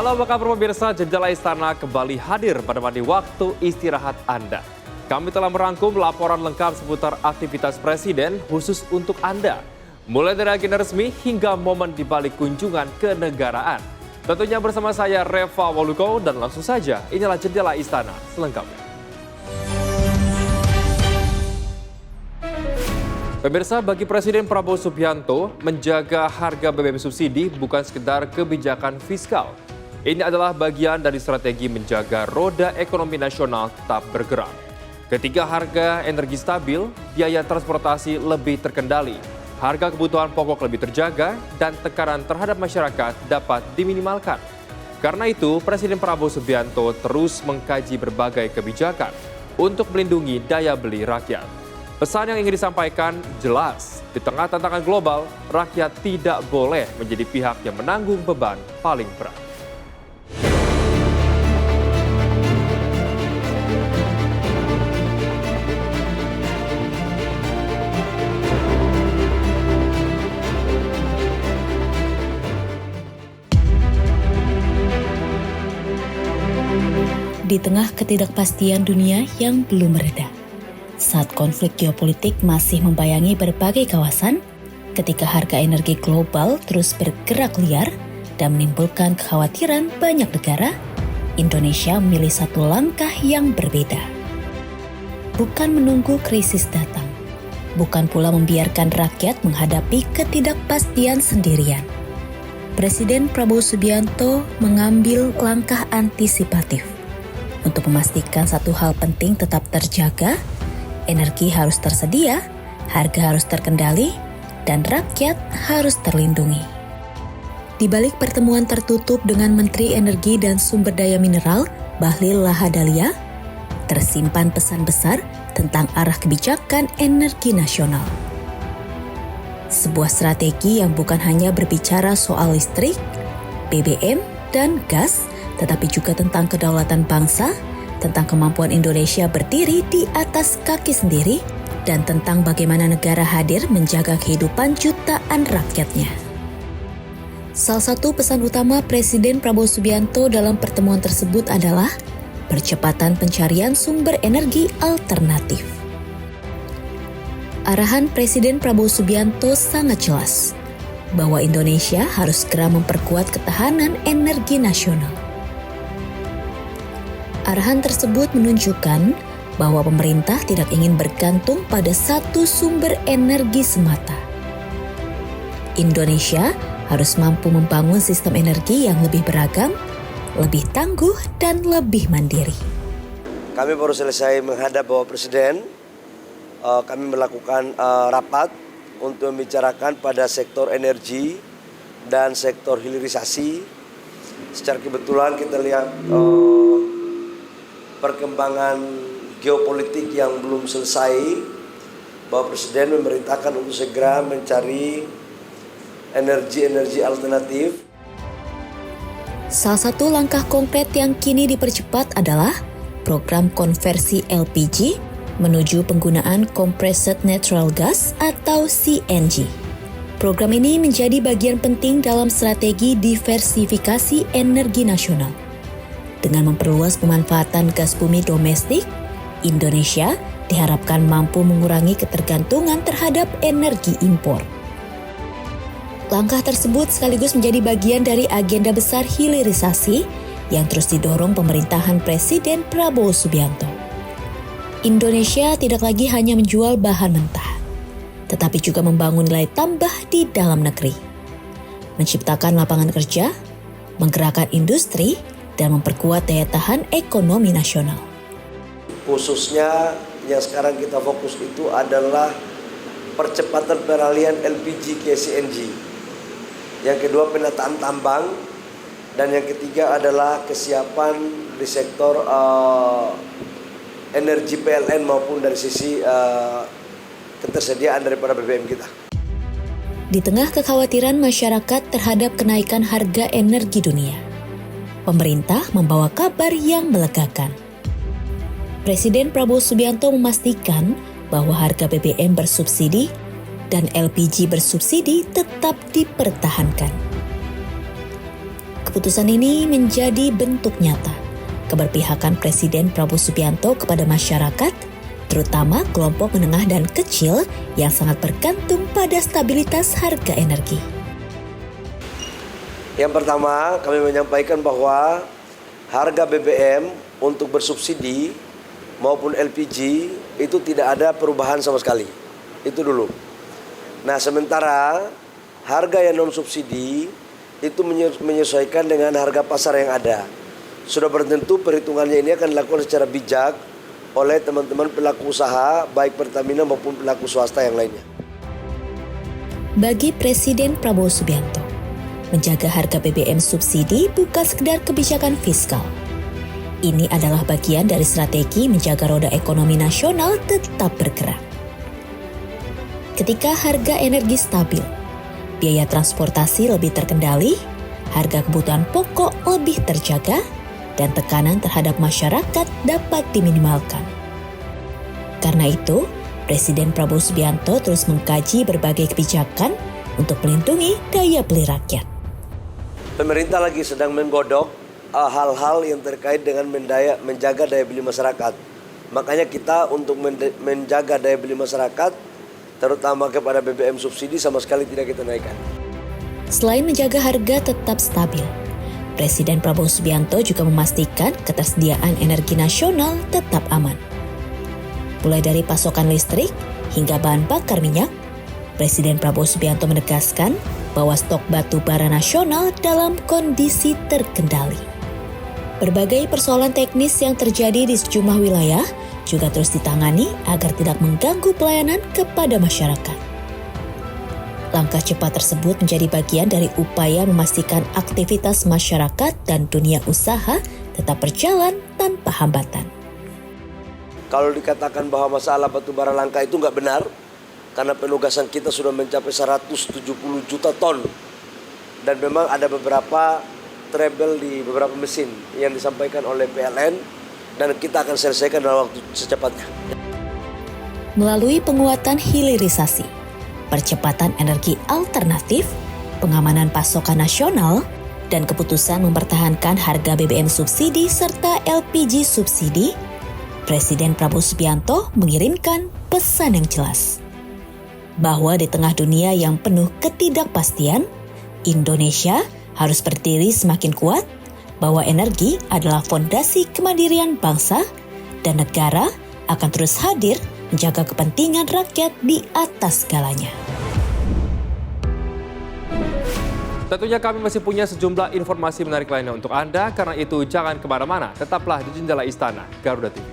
Halo, apa kabar pemirsa? Jendela Istana kembali hadir pada waktu istirahat Anda. Kami telah merangkum laporan lengkap seputar aktivitas Presiden khusus untuk Anda. Mulai dari agenda resmi hingga momen di balik kunjungan kenegaraan. Tentunya bersama saya Reva Waluko dan langsung saja inilah Jendela Istana selengkapnya. Pemirsa, bagi Presiden Prabowo Subianto, menjaga harga BBM subsidi bukan sekedar kebijakan fiskal. Ini adalah bagian dari strategi menjaga roda ekonomi nasional tetap bergerak. Ketika harga energi stabil, biaya transportasi lebih terkendali, harga kebutuhan pokok lebih terjaga, dan tekanan terhadap masyarakat dapat diminimalkan. Karena itu, Presiden Prabowo Subianto terus mengkaji berbagai kebijakan untuk melindungi daya beli rakyat. Pesan yang ingin disampaikan jelas, di tengah tantangan global, rakyat tidak boleh menjadi pihak yang menanggung beban paling berat. Di tengah ketidakpastian dunia yang belum mereda, saat konflik geopolitik masih membayangi berbagai kawasan, ketika harga energi global terus bergerak liar dan menimbulkan kekhawatiran banyak negara, Indonesia memilih satu langkah yang berbeda. Bukan menunggu krisis datang, bukan pula membiarkan rakyat menghadapi ketidakpastian sendirian. Presiden Prabowo Subianto mengambil langkah antisipatif untuk memastikan satu hal penting tetap terjaga, energi harus tersedia, harga harus terkendali, dan rakyat harus terlindungi. Di balik pertemuan tertutup dengan Menteri Energi dan Sumber Daya Mineral, Bahlil Lahadalia, tersimpan pesan besar tentang arah kebijakan energi nasional. Sebuah strategi yang bukan hanya berbicara soal listrik, BBM, dan gas, tetapi juga tentang kedaulatan bangsa, tentang kemampuan Indonesia berdiri di atas kaki sendiri, dan tentang bagaimana negara hadir menjaga kehidupan jutaan rakyatnya. Salah satu pesan utama Presiden Prabowo Subianto dalam pertemuan tersebut adalah percepatan pencarian sumber energi alternatif. Arahan Presiden Prabowo Subianto sangat jelas, bahwa Indonesia harus segera memperkuat ketahanan energi nasional. Arahan tersebut menunjukkan bahwa pemerintah tidak ingin bergantung pada satu sumber energi semata. Indonesia harus mampu membangun sistem energi yang lebih beragam, lebih tangguh, dan lebih mandiri. Kami baru selesai menghadap Bapak Presiden. Kami melakukan rapat untuk membicarakan pada sektor energi dan sektor hilirisasi. Secara kebetulan kita lihat perkembangan geopolitik yang belum selesai, Bapak Presiden memerintahkan untuk segera mencari energi alternatif. Salah satu langkah konkret yang kini dipercepat adalah program konversi LPG menuju penggunaan compressed natural gas atau CNG. Program ini menjadi bagian penting dalam strategi diversifikasi energi nasional. Dengan memperluas pemanfaatan gas bumi domestik, Indonesia diharapkan mampu mengurangi ketergantungan terhadap energi impor. Langkah tersebut sekaligus menjadi bagian dari agenda besar hilirisasi yang terus didorong pemerintahan Presiden Prabowo Subianto. Indonesia tidak lagi hanya menjual bahan mentah, tetapi juga membangun nilai tambah di dalam negeri, menciptakan lapangan kerja, menggerakkan industri, dan memperkuat daya tahan ekonomi nasional. Khususnya yang sekarang kita fokus itu adalah percepatan peralihan LPG ke CNG. Yang kedua penataan tambang, dan yang ketiga adalah kesiapan di sektor energi PLN maupun dari sisi ketersediaan daripada BBM kita. Di tengah kekhawatiran masyarakat terhadap kenaikan harga energi dunia, pemerintah membawa kabar yang melegakan. Presiden Prabowo Subianto memastikan bahwa harga BBM bersubsidi dan LPG bersubsidi tetap dipertahankan. Keputusan ini menjadi bentuk nyata keberpihakan Presiden Prabowo Subianto kepada masyarakat, terutama kelompok menengah dan kecil yang sangat bergantung pada stabilitas harga energi. Yang pertama, kami menyampaikan bahwa harga BBM untuk bersubsidi maupun LPG itu tidak ada perubahan sama sekali. Itu dulu. Nah, sementara harga yang non subsidi itu menyesuaikan dengan harga pasar yang ada. Sudah bertentu perhitungannya ini akan dilakukan secara bijak oleh teman-teman pelaku usaha baik Pertamina maupun pelaku swasta yang lainnya. Bagi Presiden Prabowo Subianto, menjaga harga BBM subsidi bukan sekedar kebijakan fiskal. Ini adalah bagian dari strategi menjaga roda ekonomi nasional tetap bergerak. Ketika harga energi stabil, biaya transportasi lebih terkendali, harga kebutuhan pokok lebih terjaga, dan tekanan terhadap masyarakat dapat diminimalkan. Karena itu, Presiden Prabowo Subianto terus mengkaji berbagai kebijakan untuk melindungi daya beli rakyat. Pemerintah lagi sedang menggodok hal-hal yang terkait dengan menjaga daya beli masyarakat. Makanya kita untuk menjaga daya beli masyarakat, terutama kepada BBM subsidi sama sekali tidak kita naikkan. Selain menjaga harga tetap stabil, Presiden Prabowo Subianto juga memastikan ketersediaan energi nasional tetap aman. Mulai dari pasokan listrik hingga bahan bakar minyak, Presiden Prabowo Subianto menegaskan bahwa stok batu bara nasional dalam kondisi terkendali. Berbagai persoalan teknis yang terjadi di sejumlah wilayah juga terus ditangani agar tidak mengganggu pelayanan kepada masyarakat. Langkah cepat tersebut menjadi bagian dari upaya memastikan aktivitas masyarakat dan dunia usaha tetap berjalan tanpa hambatan. Kalau dikatakan bahwa masalah batu bara langka itu nggak benar, karena penugasan kita sudah mencapai 170 juta ton. Dan memang ada beberapa trouble di beberapa mesin yang disampaikan oleh PLN, dan kita akan selesaikan dalam waktu secepatnya. Melalui penguatan hilirisasi, percepatan energi alternatif, pengamanan pasokan nasional, dan keputusan mempertahankan harga BBM subsidi serta LPG subsidi, Presiden Prabowo Subianto mengirimkan pesan yang jelas bahwa di tengah dunia yang penuh ketidakpastian, Indonesia harus berdiri semakin kuat, bahwa energi adalah fondasi kemandirian bangsa dan negara akan terus hadir menjaga kepentingan rakyat di atas segalanya. Tentunya kami masih punya sejumlah informasi menarik lainnya untuk Anda, karena itu jangan kemana-mana, tetaplah di Jendela Istana Garuda TV.